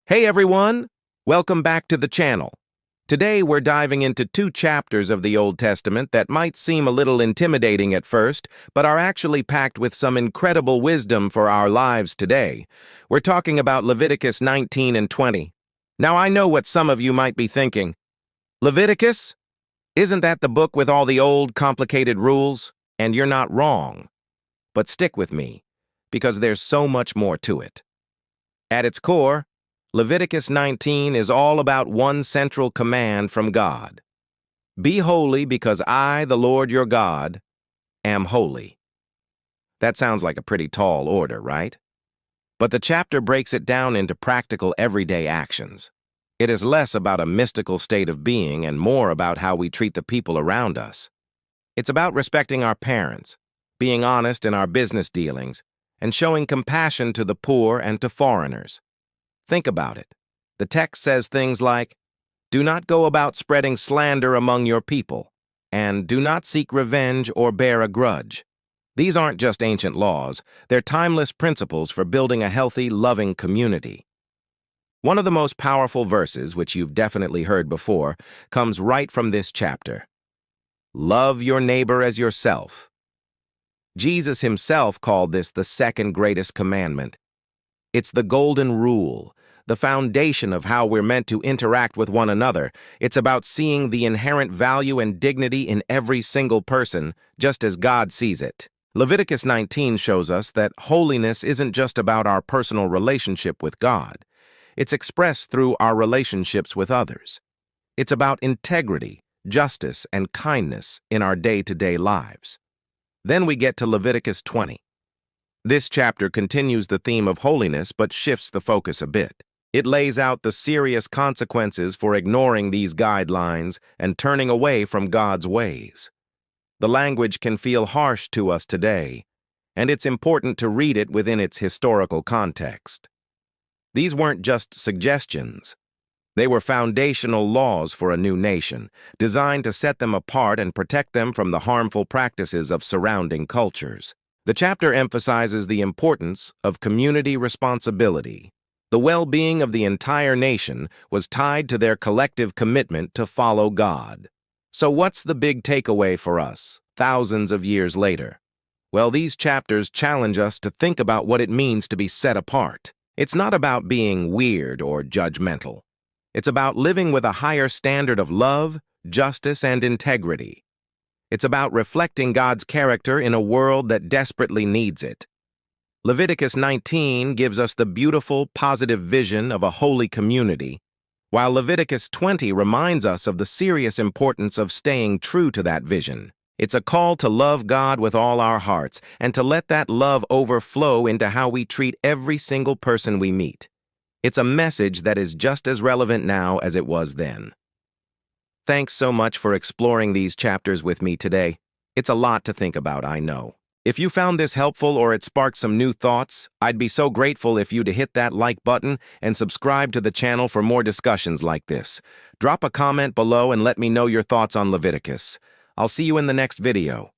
Hey everyone! Welcome back to the channel. Today we're diving into two chapters of the Old Testament that might seem a little intimidating at first, but are actually packed with some incredible wisdom for our lives today. We're talking about Leviticus 19 and 20. Now I know what some of you might be thinking. Leviticus? Isn't that the book with all the old, complicated rules? And you're not wrong. But stick with me, because there's so much more to it. At its core, Leviticus 19 is all about one central command from God. Be holy because I, the Lord your God, am holy. That sounds like a pretty tall order, right? But the chapter breaks it down into practical everyday actions. It is less about a mystical state of being and more about how we treat the people around us. It's about respecting our parents, being honest in our business dealings, and showing compassion to the poor and to foreigners. Think about it. The text says things like, "Do not go about spreading slander among your people," and "Do not seek revenge or bear a grudge." These aren't just ancient laws, they're timeless principles for building a healthy, loving community. One of the most powerful verses, which you've definitely heard before, comes right from this chapter. Love your neighbor as yourself. Jesus himself called this the second greatest commandment. It's the golden rule, the foundation of how we're meant to interact with one another. It's about seeing the inherent value and dignity in every single person, just as God sees it. Leviticus 19 shows us that holiness isn't just about our personal relationship with God. It's expressed through our relationships with others. It's about integrity, justice, and kindness in our day-to-day lives. Then we get to Leviticus 20. This chapter continues the theme of holiness but shifts the focus a bit. It lays out the serious consequences for ignoring these guidelines and turning away from God's ways. The language can feel harsh to us today, and it's important to read it within its historical context. These weren't just suggestions. They were foundational laws for a new nation, designed to set them apart and protect them from the harmful practices of surrounding cultures. The chapter emphasizes the importance of community responsibility. The well-being of the entire nation was tied to their collective commitment to follow God. So what's the big takeaway for us, thousands of years later? Well, these chapters challenge us to think about what it means to be set apart. It's not about being weird or judgmental. It's about living with a higher standard of love, justice, and integrity. It's about reflecting God's character in a world that desperately needs it. Leviticus 19 gives us the beautiful, positive vision of a holy community, while Leviticus 20 reminds us of the serious importance of staying true to that vision. It's a call to love God with all our hearts and to let that love overflow into how we treat every single person we meet. It's a message that is just as relevant now as it was then. Thanks so much for exploring these chapters with me today. It's a lot to think about, I know. If you found this helpful or it sparked some new thoughts, I'd be so grateful if you'd hit that like button and subscribe to the channel for more discussions like this. Drop a comment below and let me know your thoughts on Leviticus. I'll see you in the next video.